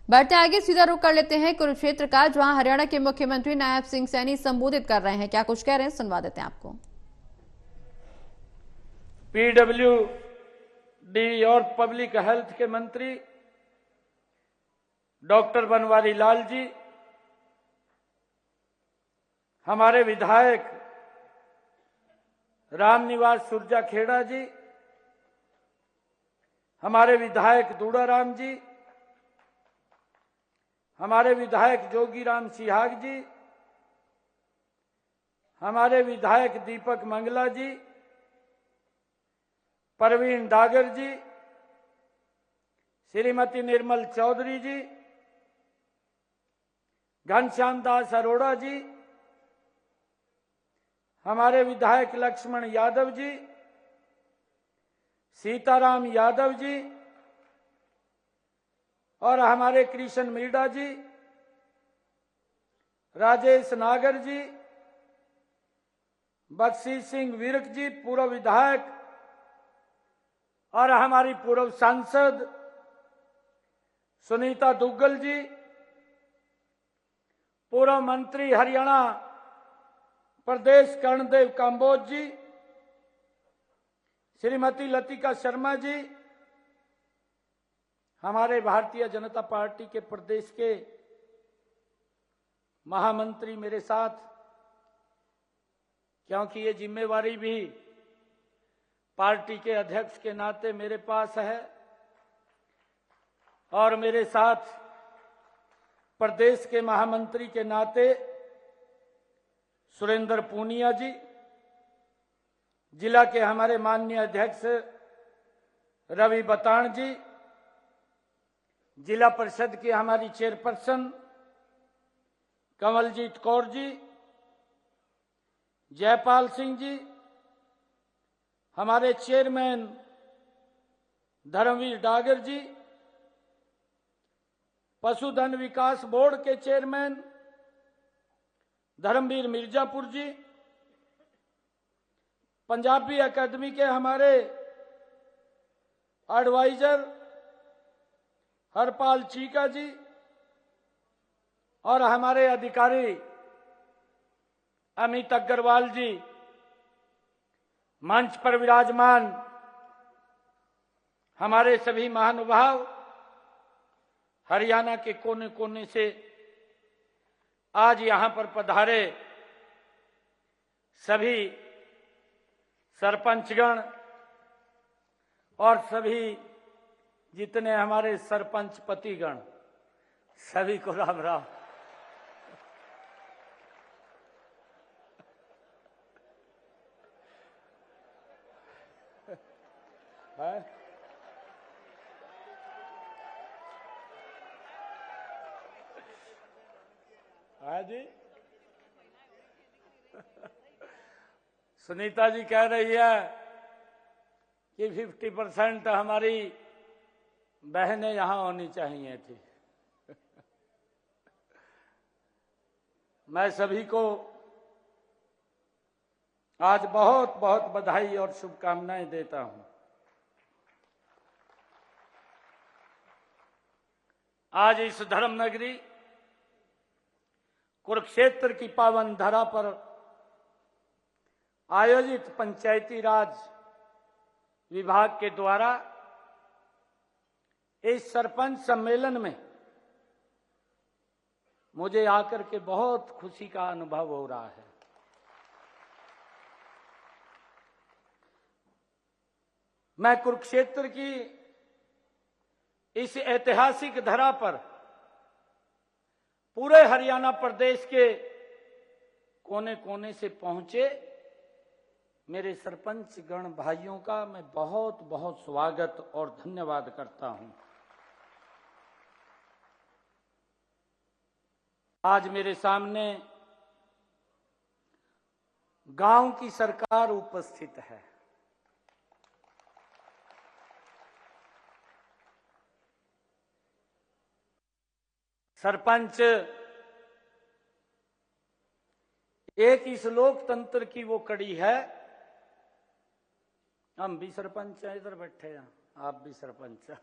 बढ़ते आगे सीधा रुख कर लेते हैं कुरुक्षेत्र का, जहां हरियाणा के मुख्यमंत्री नायब सिंह सैनी संबोधित कर रहे हैं। क्या कुछ कह रहे हैं, सुनवा देते हैं आपको। पीडब्ल्यूडी और पब्लिक हेल्थ के मंत्री डॉक्टर बनवारी लाल जी, हमारे विधायक रामनिवास सुरजाखेड़ा जी, हमारे विधायक दूड़ाराम जी, हमारे विधायक जोगीराम सिहाग जी, हमारे विधायक दीपक मंगला जी, परवीन डागर जी, श्रीमती निर्मल चौधरी जी, घनश्याम दास अरोड़ा जी, हमारे विधायक लक्ष्मण यादव जी, सीताराम यादव जी और हमारे कृष्ण मीणा जी, राजेश नागर जी, बख्शी सिंह विर्क जी पूर्व विधायक और हमारी पूर्व सांसद सुनीता दुग्गल जी, पूर्व मंत्री हरियाणा प्रदेश कर्णदेव काम्बोज जी, श्रीमती लतिका शर्मा जी, हमारे भारतीय जनता पार्टी के प्रदेश के महामंत्री मेरे साथ, क्योंकि ये जिम्मेवारी भी पार्टी के अध्यक्ष के नाते मेरे पास है, और मेरे साथ प्रदेश के महामंत्री के नाते सुरेंद्र पूनिया जी, जिला के हमारे माननीय अध्यक्ष रवि बतान जी, जिला परिषद की हमारी चेयरपर्सन कमलजीत कौर जी, जयपाल सिंह जी, हमारे चेयरमैन धर्मवीर डागर जी, पशुधन विकास बोर्ड के चेयरमैन धर्मवीर मिर्जापुर जी, पंजाबी अकादमी के हमारे एडवाइजर हरपाल चीका जी और हमारे अधिकारी अमित अग्रवाल जी, मंच पर विराजमान हमारे सभी महानुभाव, हरियाणा के कोने कोने से आज यहां पर पधारे सभी सरपंचगण और सभी जितने हमारे सरपंच पतिगण, सभी को राम राम। हाँ जी, सुनीता जी कह रही है कि 50% हमारी बहनें यहां होनी चाहिए थी। मैं सभी को आज बहुत बहुत बधाई और शुभकामनाएं देता हूं। आज इस धर्म नगरी कुरुक्षेत्र की पावन धरा पर आयोजित पंचायती राज विभाग के द्वारा इस सरपंच सम्मेलन में मुझे आकर के बहुत खुशी का अनुभव हो रहा है। मैं कुरुक्षेत्र की इस ऐतिहासिक धरा पर पूरे हरियाणा प्रदेश के कोने कोने से पहुंचे मेरे सरपंच गण भाइयों का मैं बहुत बहुत स्वागत और धन्यवाद करता हूं। आज मेरे सामने गांव की सरकार उपस्थित है। सरपंच एक इस लोकतंत्र की वो कड़ी है। हम भी सरपंच हैं, इधर बैठे हैं, आप भी सरपंच हैं।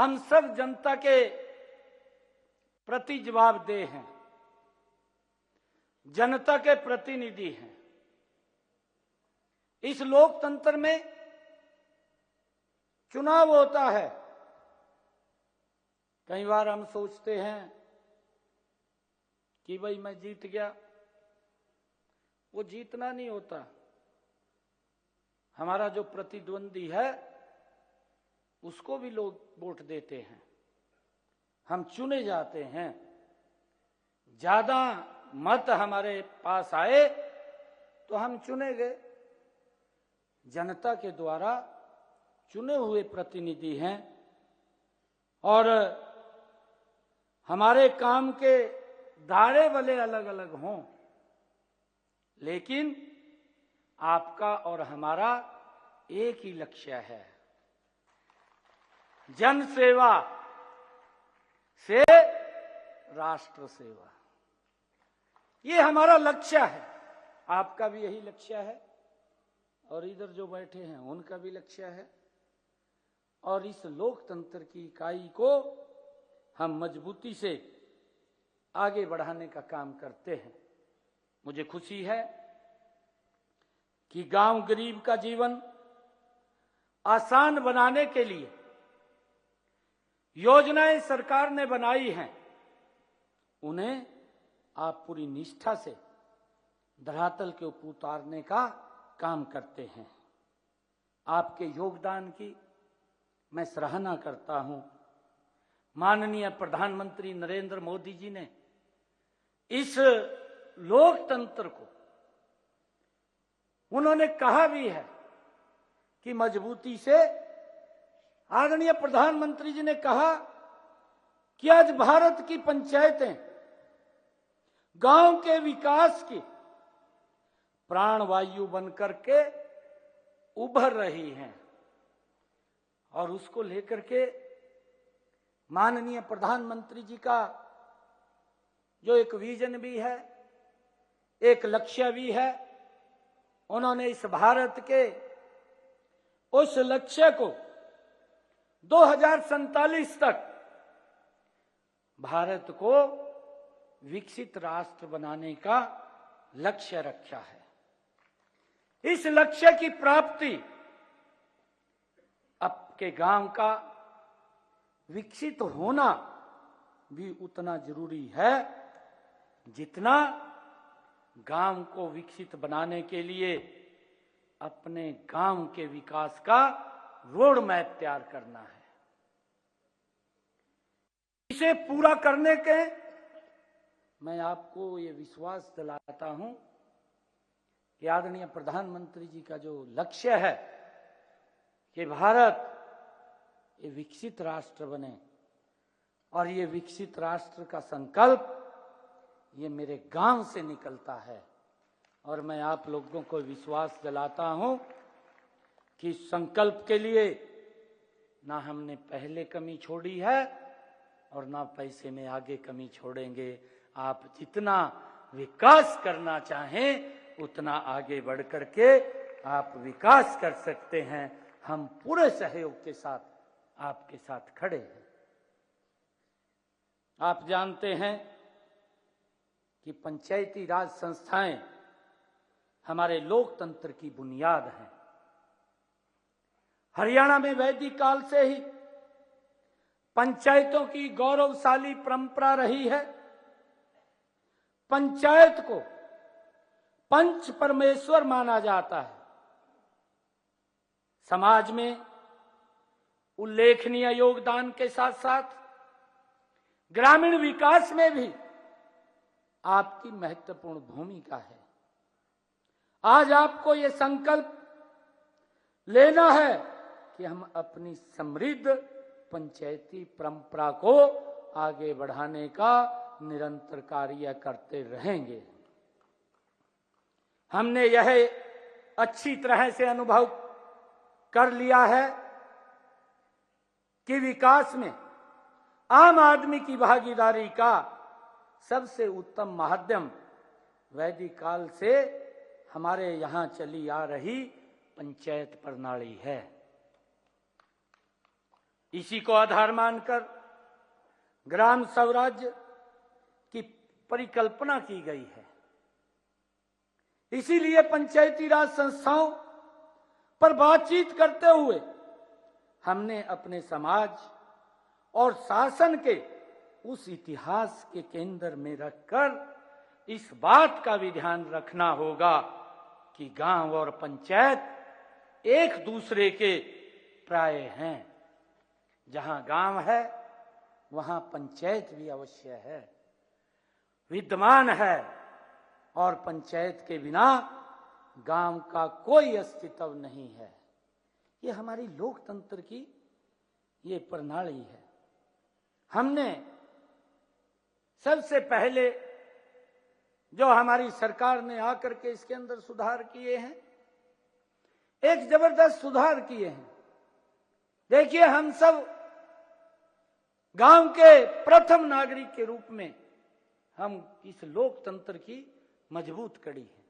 हम सब जनता के प्रति जवाबदेह हैं, जनता के प्रतिनिधि हैं। इस लोकतंत्र में चुनाव होता है। कई बार हम सोचते हैं कि भाई मैं जीत गया, वो जीतना नहीं होता। हमारा जो प्रतिद्वंदी है उसको भी लोग वोट देते हैं, हम चुने जाते हैं। ज्यादा मत हमारे पास आए तो हम चुने गए। जनता के द्वारा चुने हुए प्रतिनिधि हैं और हमारे काम के दायरे भले अलग अलग हों, लेकिन आपका और हमारा एक ही लक्ष्य है, जन सेवा से राष्ट्र सेवा। ये हमारा लक्ष्य है। आपका भी यही लक्ष्य है और इधर जो बैठे हैं उनका भी लक्ष्य है। और इस लोकतंत्र की इकाई को हम मजबूती से आगे बढ़ाने का काम करते हैं। मुझे खुशी है कि गांव गरीब का जीवन आसान बनाने के लिए योजनाएं सरकार ने बनाई हैं, उन्हें आप पूरी निष्ठा से धरातल के ऊपर उतारने का काम करते हैं। आपके योगदान की मैं सराहना करता हूं। माननीय प्रधानमंत्री नरेंद्र मोदी जी ने इस लोकतंत्र को उन्होंने कहा भी है कि मजबूती से, आदरणीय प्रधानमंत्री जी ने कहा कि आज भारत की पंचायतें गांव के विकास की प्राणवायु बनकर के उभर रही हैं। और उसको लेकर के माननीय प्रधानमंत्री जी का जो एक विजन भी है, एक लक्ष्य भी है, उन्होंने इस भारत के उस लक्ष्य को 2047 तक भारत को विकसित राष्ट्र बनाने का लक्ष्य रखा है। इस लक्ष्य की प्राप्ति आपके गांव का विकसित होना भी उतना जरूरी है जितना गांव को विकसित बनाने के लिए अपने गांव के विकास का रोड मैप तैयार करना है। इसे पूरा करने के मैं आपको ये विश्वास दिलाता हूं कि आदरणीय प्रधानमंत्री जी का जो लक्ष्य है कि भारत ये विकसित राष्ट्र बने, और ये विकसित राष्ट्र का संकल्प ये मेरे गांव से निकलता है। और मैं आप लोगों को विश्वास दिलाता हूं कि इस संकल्प के लिए ना हमने पहले कमी छोड़ी है और ना पैसे में आगे कमी छोड़ेंगे। आप जितना विकास करना चाहें उतना आगे बढ़ करके आप विकास कर सकते हैं। हम पूरे सहयोग के साथ आपके साथ खड़े हैं। आप जानते हैं कि पंचायती राज संस्थाएं हमारे लोकतंत्र की बुनियाद हैं। हरियाणा में वैदिक काल से ही पंचायतों की गौरवशाली परंपरा रही है। पंचायत को पंच परमेश्वर माना जाता है। समाज में उल्लेखनीय योगदान के साथ साथ ग्रामीण विकास में भी आपकी महत्वपूर्ण भूमिका है। आज आपको यह संकल्प लेना है कि हम अपनी समृद्ध पंचायती परंपरा को आगे बढ़ाने का निरंतर कार्य करते रहेंगे। हमने यह अच्छी तरह से अनुभव कर लिया है कि विकास में आम आदमी की भागीदारी का सबसे उत्तम माध्यम वैदिक काल से हमारे यहां चली आ रही पंचायत प्रणाली है। इसी को आधार मानकर ग्राम स्वराज्य की परिकल्पना की गई है। इसीलिए पंचायती राज संस्थाओं पर बातचीत करते हुए हमने अपने समाज और शासन के उस इतिहास के केंद्र में रखकर इस बात का भी ध्यान रखना होगा कि गांव और पंचायत एक दूसरे के प्राय हैं। जहां गांव है वहां पंचायत भी अवश्य है, विद्यमान है, और पंचायत के बिना गांव का कोई अस्तित्व नहीं है। ये हमारी लोकतंत्र की ये प्रणाली है। हमने सबसे पहले जो हमारी सरकार ने आकर के इसके अंदर सुधार किए हैं, एक जबरदस्त सुधार किए हैं। देखिए, हम सब गांव के प्रथम नागरिक के रूप में हम इस लोकतंत्र की मजबूत कड़ी है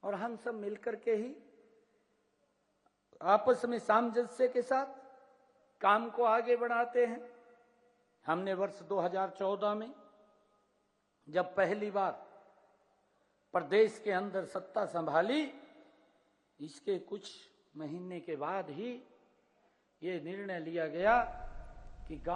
और हम सब मिलकर के ही आपस में सामंजस्य के साथ काम को आगे बढ़ाते हैं। हमने वर्ष 2014 में जब पहली बार प्रदेश के अंदर सत्ता संभाली, इसके कुछ महीने के बाद ही ये निर्णय लिया गया कि